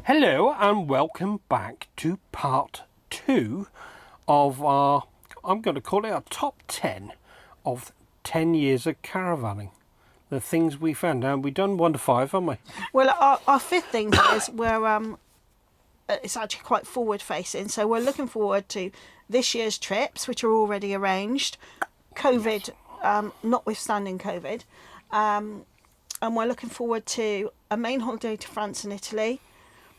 Hello and welcome back to part 2 of our, I'm going to call it our top 10 of 10 years of caravanning. The things we found. Now we've done 1 to 5, haven't we? Well, our fifth thing is it's actually quite forward facing. So we're looking forward to this year's trips, which are already arranged. COVID, notwithstanding COVID. And we're looking forward to a main holiday to France and Italy,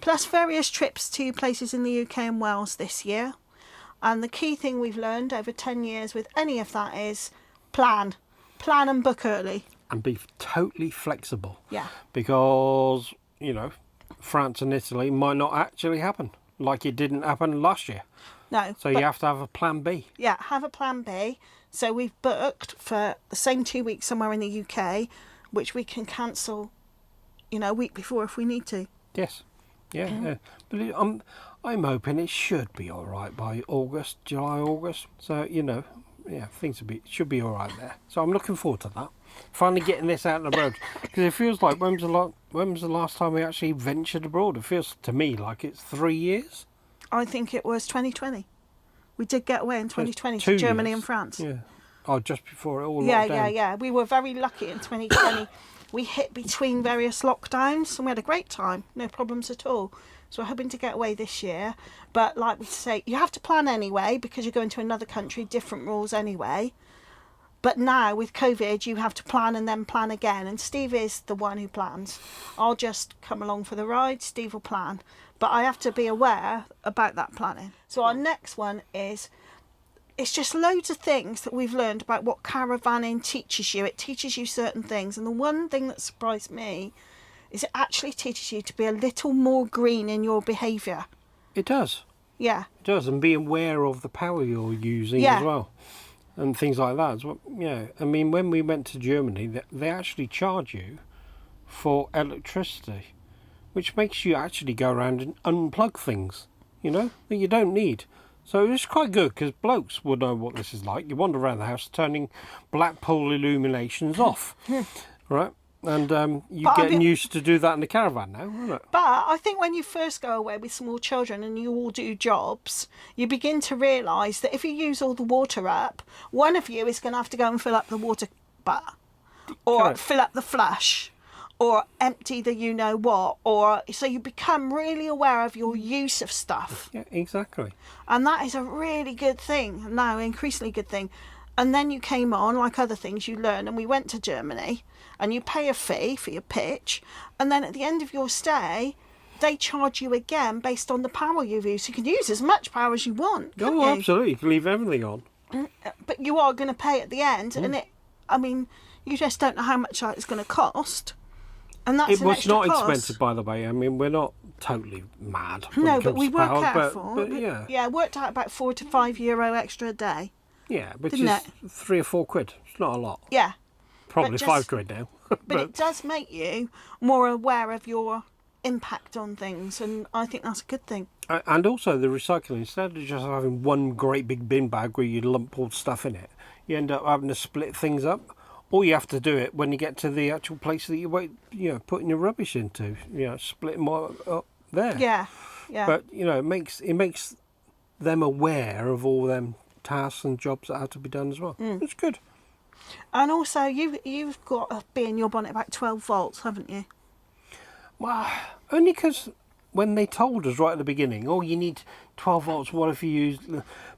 plus various trips to places in the UK and Wales this year. And the key thing we've learned over 10 years with any of that is plan and book early. And be totally flexible. Yeah. Because, you know, France and Italy might not actually happen, like it didn't happen last year. No. So you have to have a plan B. Yeah, have a plan B. So we've booked for the same 2 weeks somewhere in the UK, which we can cancel, a week before if we need to. Yes. Yeah. But I'm hoping it should be all right by July, August. So, things should be all right there. So I'm looking forward to that. Finally getting this out on the road. Because it feels like, when was the last time we actually ventured abroad? It feels to me like it's 3 years. I think it was 2020. We did get away in 2020 to Germany and France. Yeah. Oh, just before it all locked down. Yeah. We were very lucky in 2020. We hit between various lockdowns and we had a great time. No problems at all. So we're hoping to get away this year. But like we say, you have to plan anyway because you're going to another country, different rules anyway. But now with COVID, you have to plan and then plan again. And Steve is the one who plans. I'll just come along for the ride. Steve will plan. But I have to be aware about that planning. So our next one is, it's just loads of things that we've learned about what caravanning teaches you. It teaches you certain things. And the one thing that surprised me is it actually teaches you to be a little more green in your behaviour. It does. Yeah. It does. And be aware of the power you're using as well. And things like that as well. Yeah. I mean, when we went to Germany, they actually charge you for electricity, which makes you actually go around and unplug things, that you don't need. So it's quite good because blokes will know what this is like. You wander around the house turning Blackpool illuminations off, right? And you're getting used to do that in the caravan now, isn't it? But I think when you first go away with small children and you all do jobs, you begin to realise that if you use all the water up, one of you is going to have to go and fill up the water butt or fill up the flush or empty the you-know-what, or so you become really aware of your use of stuff. Yeah, exactly. And that is a really good thing, now increasingly good thing. And then you came on, like other things you learn, and we went to Germany, and you pay a fee for your pitch, and then at the end of your stay, they charge you again based on the power you've used. You can use as much power as you want, can't you? Absolutely. You can leave everything on. But you are going to pay at the end, and you just don't know how much it's going to cost. And that's it was not expensive, by the way. I mean, we're not totally mad. No, but we were careful. But yeah. Yeah, it worked out about €4 to €5 extra a day. Yeah, which is £3 or £4. It's not a lot. Yeah. Probably £5 now. But it does make you more aware of your impact on things, and I think that's a good thing. And also the recycling, instead of just having one great big bin bag where you lump all the stuff in it, you end up having to split things up. Or you have to do it when you get to the actual place that you're putting your rubbish into. Split them up there. Yeah. But it makes them aware of all them tasks and jobs that have to be done as well. It's good. And also, you've got to be in your bonnet about 12 volts, haven't you? Well, only because when they told us right at the beginning, you need 12 volts. What if you use?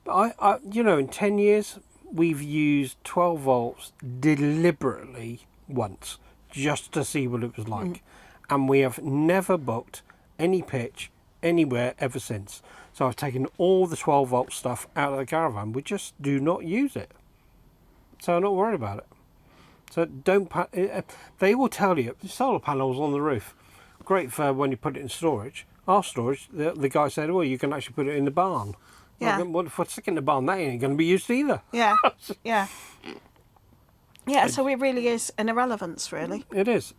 But I in 10 years. We've used 12 volts deliberately once just to see what it was like. And we have never booked any pitch anywhere ever since. So I've taken all the 12 volt stuff out of the caravan. We just do not use it. So I'm not worried about it. So don't... They will tell you, solar panels on the roof, great for when you put it in storage. Our storage, the guy said, well, you can actually put it in the barn. Yeah. Well, if I stick it in the barn, that ain't going to be used either. Yeah. Yeah, so it really is an irrelevance, really. It is.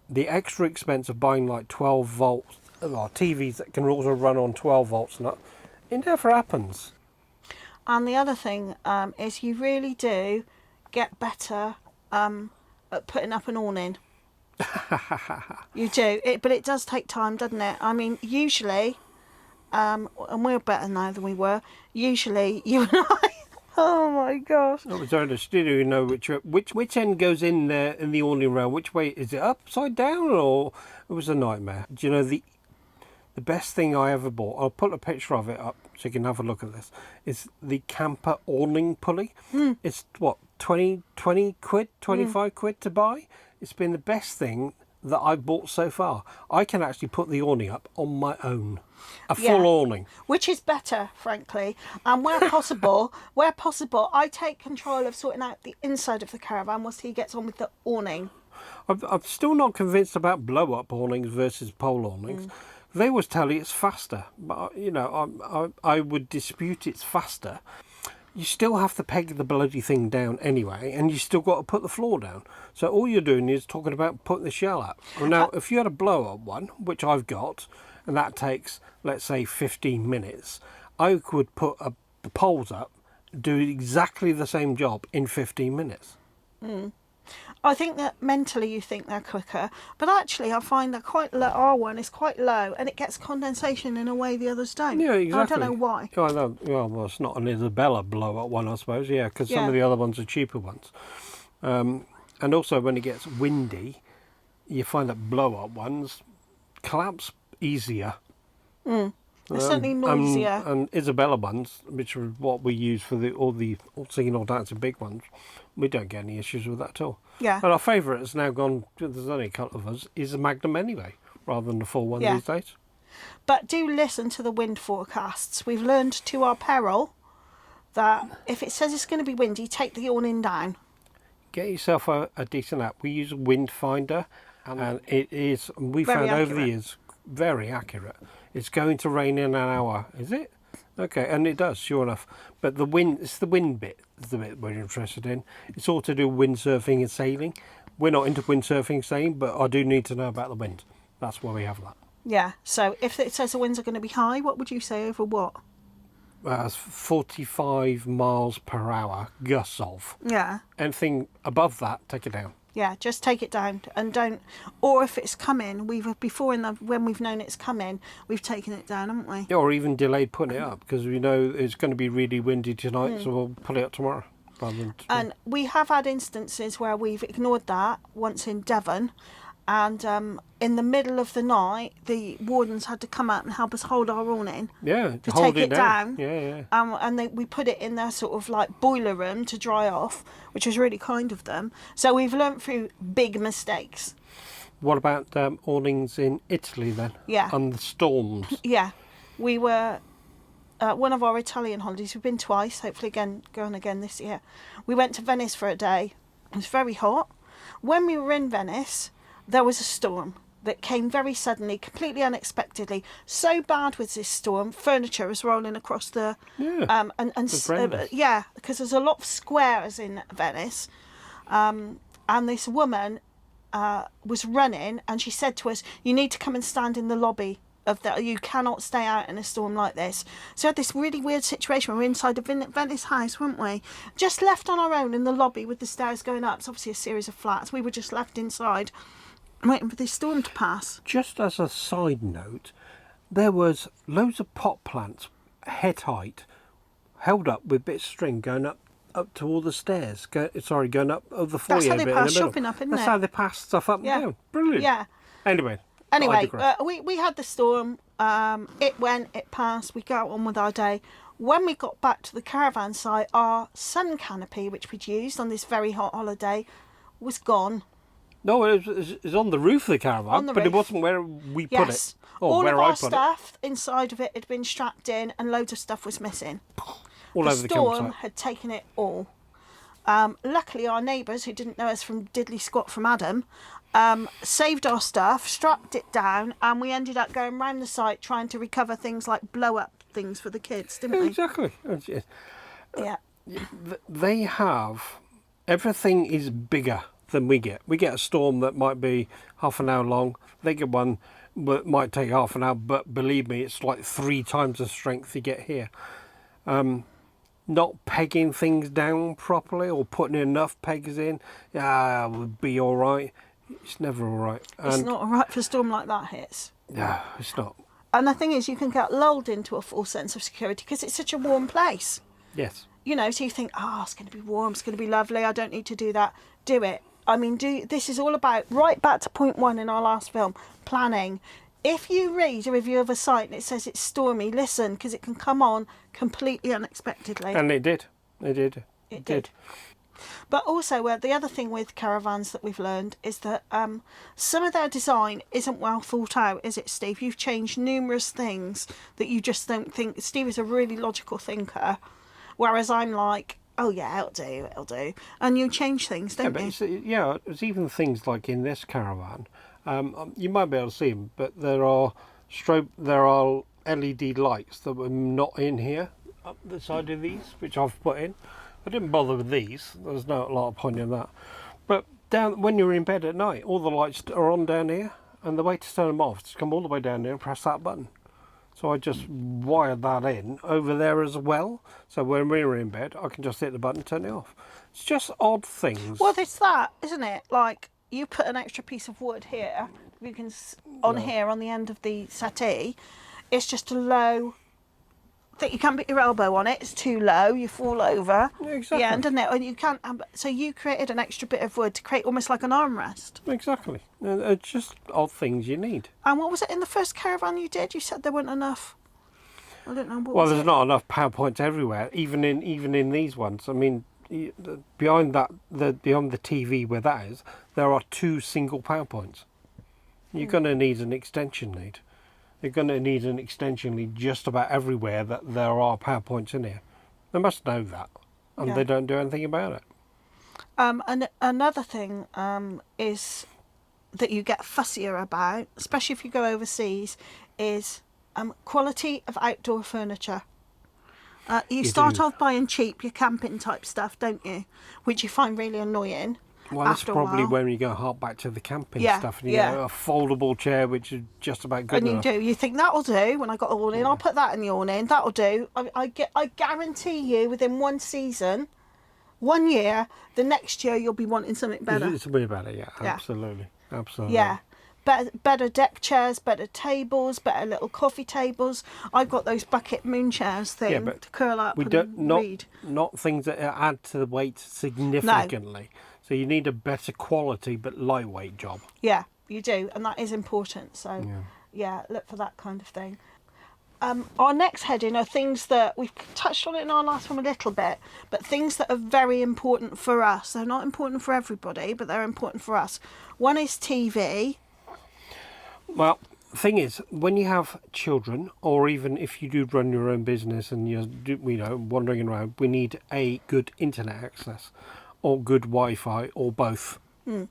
The extra expense of buying like 12 volts, TVs that can also run on 12 volts, it never happens. And the other thing is you really do get better at putting up an awning. You do, but it does take time, doesn't it? I mean, usually, and we're better now than we were. Usually, you and I. Oh my gosh! I was trying to still even know which end goes in there in the awning rail. Which way is it, upside down, or it was a nightmare? Do you know the best thing I ever bought? I'll put a picture of it up so you can have a look at this. Is the camper awning pulley. It's what 20 quid, 25 quid to buy. It's been the best thing that I've bought so far. I can actually put the awning up on my own, a full awning, which is better, frankly. And where possible, I take control of sorting out the inside of the caravan whilst he gets on with the awning. I'm still not convinced about blow-up awnings versus pole awnings. They always tell you it's faster, but you know, I would dispute it's faster. You still have to peg the bloody thing down anyway, and you still got to put the floor down. So all you're doing is talking about putting the shell up. Well, now, if you had a blow-up one, which I've got, and that takes, let's say, 15 minutes, I could put the poles up, do exactly the same job in 15 minutes. I think that mentally you think they're quicker, but actually I find they're quite low. Our one is quite low, and it gets condensation in a way the others don't. Yeah, exactly. I don't know why. Oh, I know. Well, it's not an Isabella blow-up one, I suppose. Yeah, because some of the other ones are cheaper ones. And also when it gets windy, you find that blow-up ones collapse easier. They're certainly noisier. And Isabella ones, which are what we use for all singing, all dancing big ones, we don't get any issues with that at all. Yeah. And our favourite has now gone, there's only a couple of us, is a Magnum anyway, rather than the full one these days. But do listen to the wind forecasts. We've learned to our peril that if it says it's going to be windy, take the awning down. Get yourself a decent app. We use Wind Finder, and it is, we Very found over the accurate. years, very accurate. It's going to rain in an hour, is it? Okay, and it does, sure enough. But the wind, it's the wind bit, is the bit we're interested in. It's all to do with windsurfing and sailing. We're not into windsurfing and sailing, but I do need to know about the wind. That's why we have that. Yeah, so if it says the winds are going to be high, what would you say over what? It's 45 miles per hour, gusts of. Yeah. Anything above that, take it down. Yeah, just take it down and don't. Or if it's coming, when we've known it's coming, we've taken it down, haven't we? Or even delayed putting it up, because we know it's going to be really windy tonight, so we'll put it up tomorrow rather than today. And we have had instances where we've ignored that, once in Devon, and in the middle of the night, the wardens had to come out and help us hold our awning. Yeah, to hold take it down. Yeah. And we put it in their sort of like boiler room to dry off, which was really kind of them. So we've learnt through big mistakes. What about awnings in Italy then? Yeah. And the storms? Yeah. We were, one of our Italian holidays, we've been twice, hopefully going again this year. We went to Venice for a day. It was very hot. When we were in Venice, there was a storm that came very suddenly, completely unexpectedly. So bad was this storm, furniture was rolling across the... Yeah. because there's a lot of squares in Venice. And this woman was running, and she said to us, you need to come and stand in the lobby you cannot stay out in a storm like this. So we had this really weird situation. We were inside a Venice house, weren't we? Just left on our own in the lobby with the stairs going up. It's obviously a series of flats. We were just left inside waiting for this storm to pass. Just as a side note, there was loads of pot plants, head height, held up with bits of string going up to all the stairs. Going up over the foyer. That's how they bit pass in the middle. shopping up, isn't That's it? how they pass stuff up and down. Brilliant. Yeah. Anyway, we had the storm. It passed. We got on with our day. When we got back to the caravan site, our sun canopy, which we'd used on this very hot holiday, was gone. No, it was on the roof of the caravan, but it wasn't where we put it. All of our stuff inside of it had been strapped in, and loads of stuff was missing. All over the campsite. The storm had taken it all. Luckily, our neighbours, who didn't know us from diddly squat from Adam, saved our stuff, strapped it down, and we ended up going round the site trying to recover things like blow-up things for the kids, didn't we? Exactly. Yeah. They have... Everything is bigger than we get. We get a storm that might be half an hour long. They get one that might take half an hour, but believe me, it's like 3 times the strength you get here. Not pegging things down properly or putting enough pegs in would be all right. It's never all right. It's not all right for a storm like that hits. No, it's not. And the thing is, you can get lulled into a false sense of security because it's such a warm place. Yes. You know, so you think, oh, it's going to be warm, it's going to be lovely, I don't need to do that. Do it. I mean, this is all about, right back to point 1 in our last film, planning. If you read a review of a site and it says it's stormy, listen, because it can come on completely unexpectedly. And it did. It did. But also, the other thing with caravans that we've learned is that some of their design isn't well thought out, is it, Steve? You've changed numerous things that you just don't think. Steve is a really logical thinker, whereas I'm like, oh yeah, it'll do. And you change things, don't you? It's even things like in this caravan. You might be able to see them, but there are LED lights that were not in here, up the side of these, which I've put in. I didn't bother with these. There's not a lot of point in that. But down when you're in bed at night, all the lights are on down here, and the way to turn them off is to come all the way down here and press that button. So I just wired that in over there as well. So when we're in bed, I can just hit the button and turn it off. It's just odd things. Well, it's that, isn't it? Like, you put an extra piece of wood here, you can here on the end of the settee. It's just a low. That you can't put your elbow on it. It's too low. You fall over. Yeah, exactly. The end, isn't it? And you can't. So you created an extra bit of wood to create almost like an armrest. Exactly. It's just odd things you need. And what was it in the first caravan you did? You said there weren't enough. I don't know. Well, there's not enough PowerPoints everywhere. Even in these ones. I mean, beyond the TV where that is, there are 2 single PowerPoints. You're going to need an extension lead. You're going to need an extension lead just about everywhere that there are PowerPoints in here. They must know that, and they don't do anything about it. And another thing is that you get fussier about, especially if you go overseas, is quality of outdoor furniture. You start off buying cheap, your camping type stuff, don't you? Which you find really annoying. Well, that's probably when you go hard back to the camping stuff, and you get a foldable chair, which is just about good enough. And you think that'll do. When I got the awning, I'll put that in the awning. That'll do. I guarantee you, within 1 season, 1 year, the next year you'll be wanting something better. It's a bit better, yeah. Absolutely. Yeah. Better deck chairs, better tables, better little coffee tables. I've got those bucket moon chairs to curl up and read. Not things that add to the weight significantly. No. So you need a better quality but lightweight job. Yeah, you do, and that is important. So look for that kind of thing. Our next heading are things that we've touched on it in our last one a little bit, but things that are very important for us. They're not important for everybody, but they're important for us. One is TV. Well, the thing is, when you have children, or even if you do run your own business and you're wandering around, we need a good internet access, or good Wi-Fi, or both.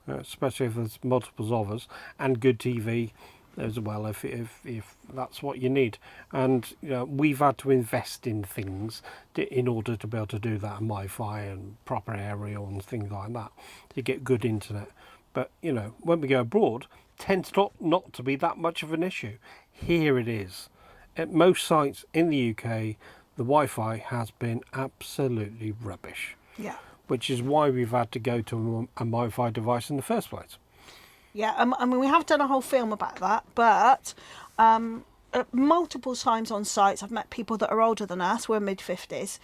Especially if there's multiples of us, and good TV as well, if that's what you need. And we've had to invest in things in order to be able to do that, and Wi-Fi and proper aerial and things like that to get good internet. But when we go abroad, tends not to be that much of an issue. Here it is. At most sites in the UK, the Wi-Fi has been absolutely rubbish. Yeah. Which is why we've had to go to a Wi-Fi device in the first place. Yeah, I mean, we have done a whole film about that, but multiple times on sites, I've met people that are older than us, we're mid-50s,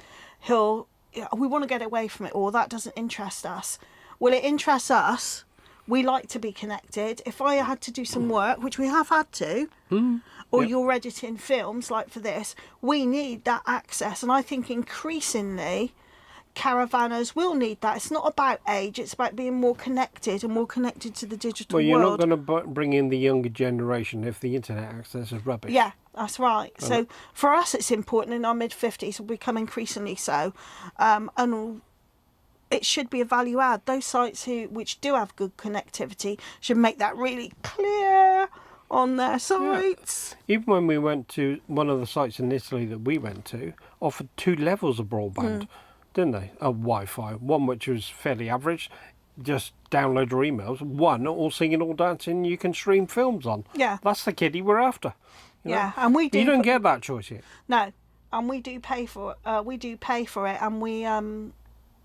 we want to get away from it all, that doesn't interest us. Well, it interests us. We like to be connected. If I had to do some work, which we have had to, or you're editing films like for this, we need that access. And I think increasingly, caravanners will need that. It's not about age, it's about being more connected and more connected to the digital world. Well, you're not going to bring in the younger generation if the internet access is rubbish. Yeah, that's right. So for us, it's important in our mid-50s, will become increasingly so. And it should be a value add. Those sites which do have good connectivity should make that really clear on their sites. Yeah. Even when we went to one of the sites in Italy that we went to, offered 2 levels of broadband, didn't they? Of Wi-Fi. One which was fairly average, just download your emails. One, all singing, all dancing, you can stream films on. Yeah. That's the kiddie we're after. Yeah, and we do. You don't get that choice yet. No, and we do pay for it. And we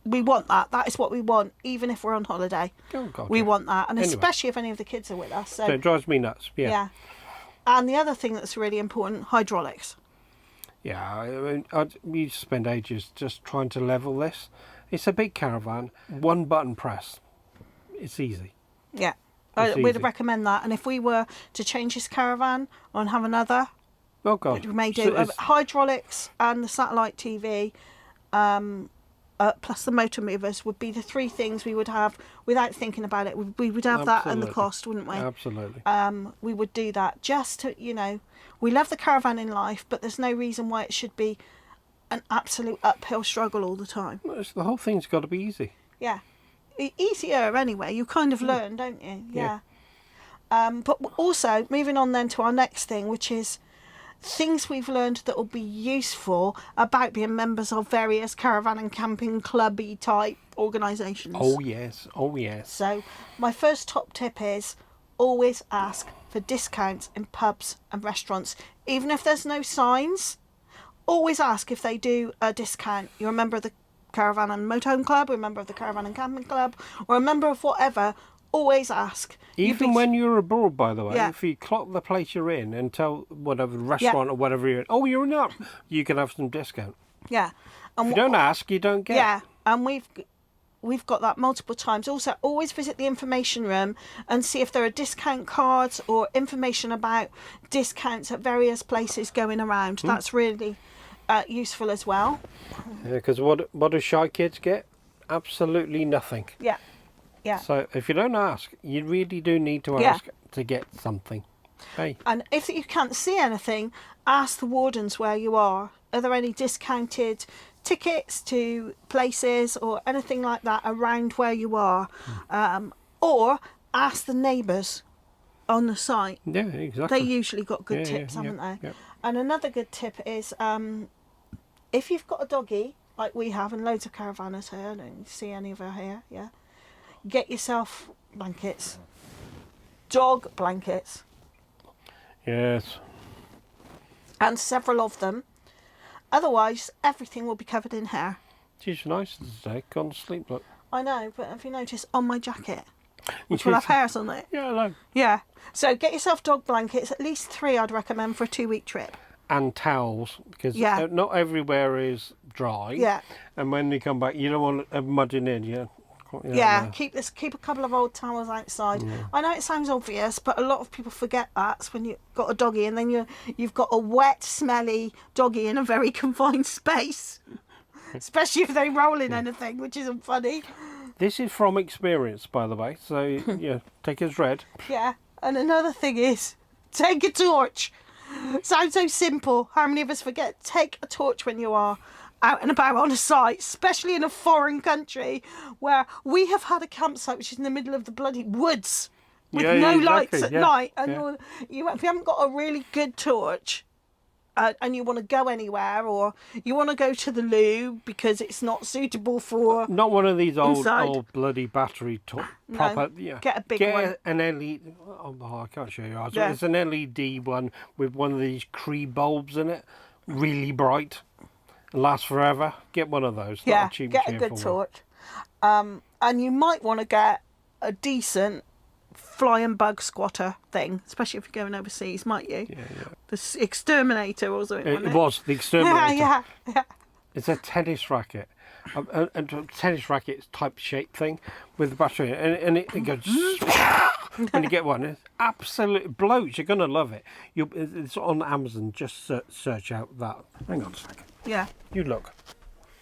we want that. That is what we want, even if we're on holiday. Oh, God, we yeah. want that, and Anyway. especially if any of the kids are with us. So it drives me nuts. Yeah. And the other thing that's really important, hydraulics. Yeah, you spend ages just trying to level this. It's a big caravan. One button press. It's easy. Yeah. It's We'd easy. recommend that. And if we were to change this caravan and have another, Oh, God. which we may So do, it's- hydraulics and the satellite TV, plus the motor movers would be the three things we would have without thinking about it. We would have that and the Absolutely. cost, wouldn't we? Absolutely. We would do that just to, we love the caravan in life, but there's no reason why it should be an absolute uphill struggle all the time. The whole thing's got to be easy. Yeah. Easier anyway. You kind of learn, don't you? Yeah. But also, moving on then to our next thing, which is things we've learned that will be useful about being members of various caravan and camping clubby type organisations. Oh, yes. Oh, yes. So my first top tip is always ask for discounts in pubs and restaurants. Even if there's no signs, always ask if they do a discount. You're a member of the Caravan and Motorhome Club, or a member of the Caravan and Camping Club, or a member of whatever, always ask. Even when you're abroad, by the way, Yeah. if you clock the place you're in and tell whatever restaurant or whatever you're in, oh, you're in up, you can have some discount. Yeah. And If you don't ask, you don't get. Yeah, and we've got that multiple times. Also, always visit the information room and see if there are discount cards or information about discounts at various places going around. That's really useful as well. Because what do shy kids get? Absolutely nothing. Yeah, yeah. So if you don't ask, you really do need to Yeah. ask to get something. Hey, And if you can't see anything, ask the wardens where you are. Are there any discounted tickets to places or anything like that around where you are? Or ask the neighbours on the site. yeah, exactly. They usually got good Yeah, tips, yeah, haven't yeah, they? yeah. And another good tip is if you've got a doggy, like we have, and loads of caravanners here, I don't see any of her here, yeah, get yourself blankets. Dog blankets. Yes. And several of them. Otherwise, everything will be covered in hair. She's nice today. Gone to sleep, look. I know, but have you noticed on my jacket, which will have hairs on it? Yeah, I know. Yeah. So get yourself dog blankets, at least 3 I'd recommend for a 2-week trip. And towels, because Yeah. not everywhere is dry. Yeah. And when you come back, you don't want it mudding in, Yeah, keep a couple of old towels outside. I know it sounds obvious, but a lot of people forget that when you've got a doggy, and then you've got a wet, smelly doggy in a very confined space. Especially if they roll in anything, which isn't funny. This is from experience, by the way. So, yeah, take it as read. Yeah, and another thing is, take a torch. Sounds so simple. How many of us forget? Take a torch when you are out and about on a site, especially in a foreign country where we have had a campsite which is in the middle of the bloody woods with Yeah, no exactly, lights at yeah, night, and yeah. if you haven't got a really good torch and you want to go anywhere, or you want to go to the loo because it's not suitable for Not one of these Inside. old bloody battery proper. Yeah. get a big one. An LED. Oh, I can't show you. Yeah. It's an LED one with one of these Cree bulbs in it, really bright, lasts forever. Get one of those. Yeah, Not cheap, get a cheerful good one. torch. And you might want to get a decent flying bug squatter thing, especially if you're going overseas, might you? Yeah, yeah. The exterminator or something. It wasn't was the exterminator. Yeah. It's a tennis racket. A tennis racket type shape thing with the battery, and it goes when you get one. It's absolute bloats. You're gonna love it. It's on Amazon. Just search out that. Hang on a second. Yeah. You look.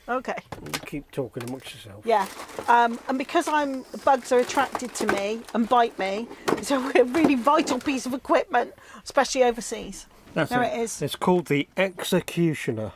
Okay. You keep talking amongst yourself. Yeah. And because bugs are attracted to me and bite me, it's a really vital piece of equipment, especially overseas. That's There it is. It's called the Executioner,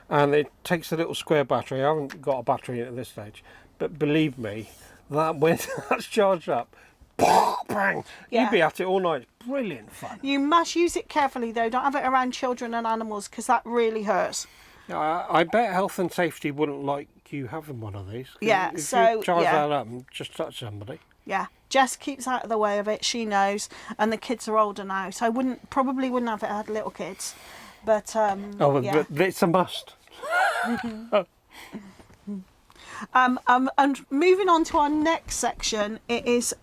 and it takes a little square battery. I haven't got a battery in it at this stage, but believe me, that when that's charged up, bang! Yeah. You'd be at it all night. Brilliant fun. You must use it carefully though. Don't have it around children and animals because that really hurts. I bet health and safety wouldn't like you having one of these. Yeah, If so, you charge yeah. that up and just touch somebody. Yeah, Jess keeps out of the way of it. She knows, and the kids are older now, so I probably wouldn't have it had little kids. But Oh, yeah. but it's a must. And moving on to our next section, it is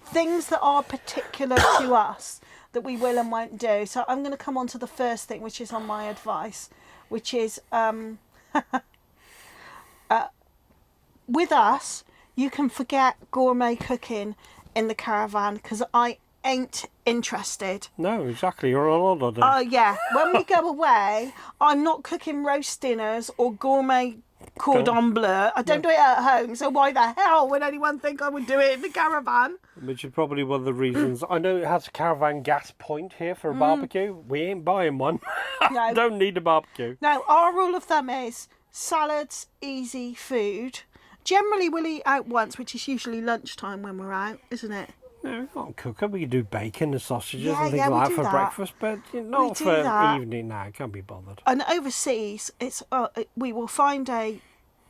things that are particular to us that we will and won't do. So I'm going to come on to the first thing, which is on my advice, which is with us, you can forget gourmet cooking in the caravan because I ain't interested. No, exactly. You're on holiday. Oh, yeah. When we go away, I'm not cooking roast dinners or gourmet cordon bleu. I don't do it at home, so why the hell would anyone think I would do it in the caravan? Which is probably one of the reasons. I know it has a caravan gas point here for a barbecue. We ain't buying one. No. Don't need a barbecue. No, our rule of thumb is salads, easy food. Generally, we'll eat out once, which is usually lunchtime when we're out, isn't it? No, we can't cook it. We can do bacon and sausages Yeah, and things yeah, we like that do for that. breakfast, but not do for that. evening. No, can't be bothered. And overseas, it's we will find a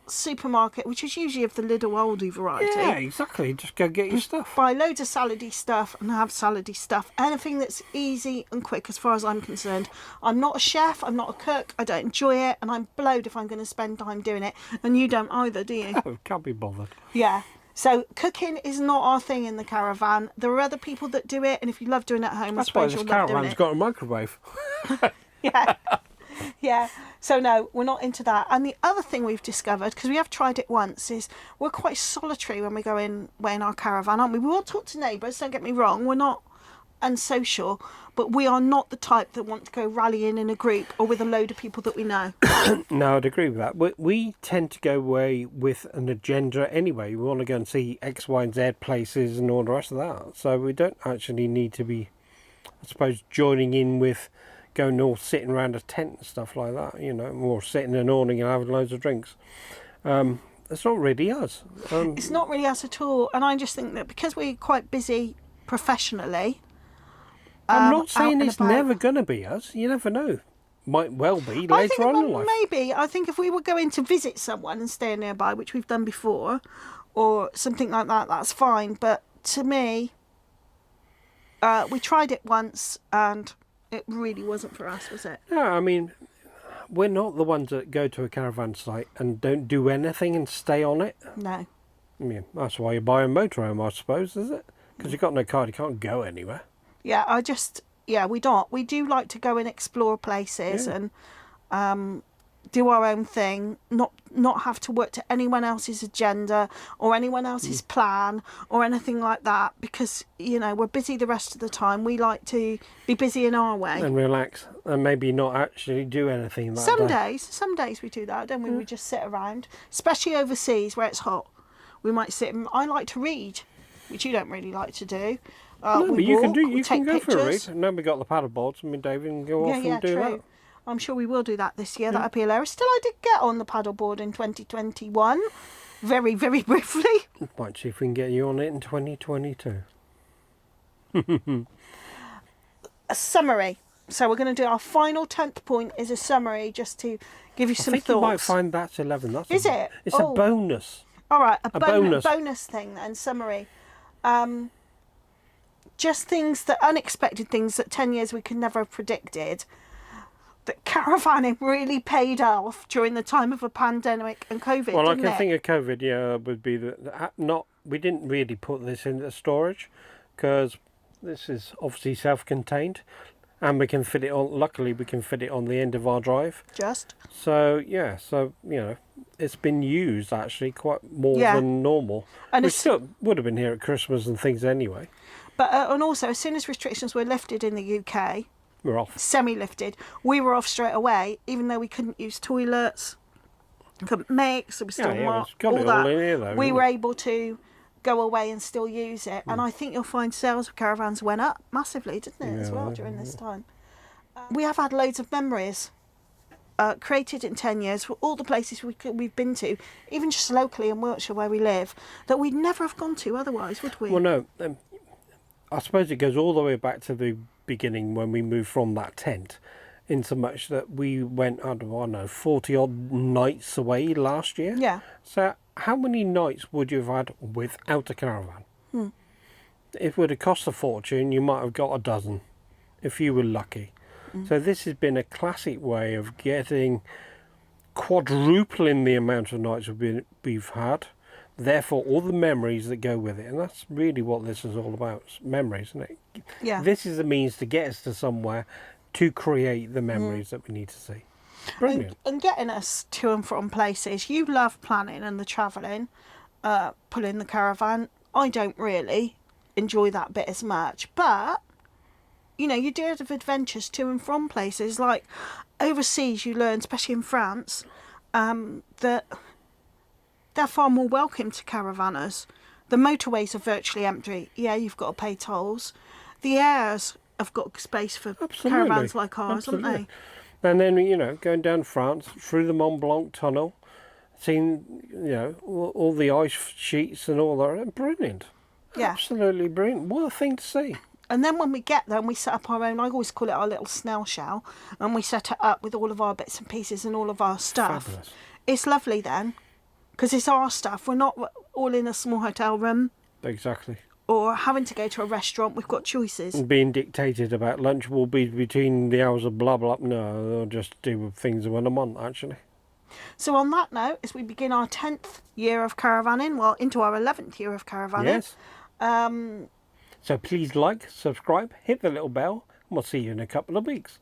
supermarket, which is usually of the Lidl Aldi variety. Yeah, exactly. Just go get your stuff. Buy loads of salady stuff and have salady stuff. Anything that's easy and quick, as far as I'm concerned. I'm not a chef. I'm not a cook. I don't enjoy it, and I'm blowed if I'm going to spend time doing it. And you don't either, do you? Oh, can't be bothered. Yeah. So cooking is not our thing in the caravan. There are other people that do it, and if you love doing it at home, That's I why suppose this you'll love doing caravan's it. got a microwave. Yeah. Yeah. So no, we're not into that. And the other thing we've discovered, because we have tried it once, is we're quite solitary when we go in our caravan, aren't we? We will talk to neighbours, don't get me wrong. We're not unsocial, but we are not the type that want to go rallying in a group or with a load of people that we know. No, I'd agree with that. We tend to go away with an agenda anyway. We want to go and see X, Y, and Z places and all the rest of that. So we don't actually need to be, I suppose, joining in with going all sitting around a tent and stuff like that, or sitting in an awning and having loads of drinks. It's not really us. It's not really us at all. And I just think that because we're quite busy professionally, I'm not out saying and it's about. never going to be us. You never know. Might well be I think later on in well, life. maybe. I think if we were going to visit someone and stay nearby, which we've done before, or something like that, that's fine. But to me, we tried it once and it really wasn't for us, was it? No, I mean, we're not the ones that go to a caravan site and don't do anything and stay on it. No. I mean, that's why you buy a motorhome, I suppose, is it? Because you've got no car, you can't go anywhere. Yeah, we don't. We do like to go and explore places and do our own thing, not have to work to anyone else's agenda or anyone else's plan or anything like that, because we're busy the rest of the time. We like to be busy in our way and relax and maybe not actually do anything that day. some days we do that, don't we? We just sit around, especially overseas where it's hot. We might sit and I like to read, which you don't really like to do. No, but you can go for a pictures. read. No, we got the paddle boards. I mean, David can go off and do true. that. I'm sure we will do that this year. That'd be hilarious. Still, I did get on the paddleboard in 2021, very, very briefly. Might see if we can get you on it in 2022. A summary. So we're going to do our final 10th point is a summary, just to give you some I think thoughts. you might find that's 11. Is it? It's a bonus. All right, a bonus. bonus thing then, summary. Just unexpected things that 10 years we could never have predicted. That caravanning really paid off during the time of a pandemic and COVID. Well, I didn't can it? think of COVID. Would be we didn't really put this into storage because this is obviously self-contained, and we can fit it on. Luckily, we can fit it on the end of our drive. Just. So it's been used actually quite more than normal. And we still would have been here at Christmas and things anyway. But and also, as soon as restrictions were lifted in the UK, we're off. Semi-lifted, we were off straight away, even though we couldn't use toilets, couldn't mix, so we still got it all in here though. We were able to go away and still use it, and I think you'll find sales of caravans went up massively, didn't it, as well during this time. We have had loads of memories created in 10 years for all the places we've been to, even just locally in Wiltshire where we live, that we'd never have gone to otherwise, would we? Well, no. I suppose it goes all the way back to the beginning when we moved from that tent, in so much that we went, I don't know, 40 odd nights away last year. Yeah. So how many nights would you have had without a caravan? If it would have cost a fortune, you might have got a dozen, if you were lucky. So this has been a classic way of getting quadrupling the amount of nights we've had. Therefore, all the memories that go with it, and that's really what this is all about, memories, isn't it? Yeah. This is a means to get us to somewhere to create the memories that we need to see. Brilliant. And getting us to and from places. You love planning and the travelling, pulling the caravan. I don't really enjoy that bit as much, but you know, you do have adventures to and from places. Like overseas, you learn, especially in France, that they're far more welcome to caravanners. The motorways are virtually empty. Yeah, you've got to pay tolls. The airs have got space for caravans like ours, haven't they? And then, you know, going down France, through the Mont Blanc tunnel, seeing, you know, all the ice sheets and all that. Brilliant. Yeah. Absolutely brilliant. What a thing to see. And then when we get there and we set up our own, I always call it our little snail shell, and we set it up with all of our bits and pieces and all of our stuff. Fabulous. It's lovely then, because it's our stuff. We're not all in a small hotel room Exactly. or having to go to a restaurant. We've got choices. And being dictated about lunch will be between the hours of blah, blah. No, they'll just do things when I'm on, actually. So on that note, as we begin our 10th year of caravanning, well, into our 11th year of caravanning. Yes. So please like, subscribe, hit the little bell, and we'll see you in a couple of weeks.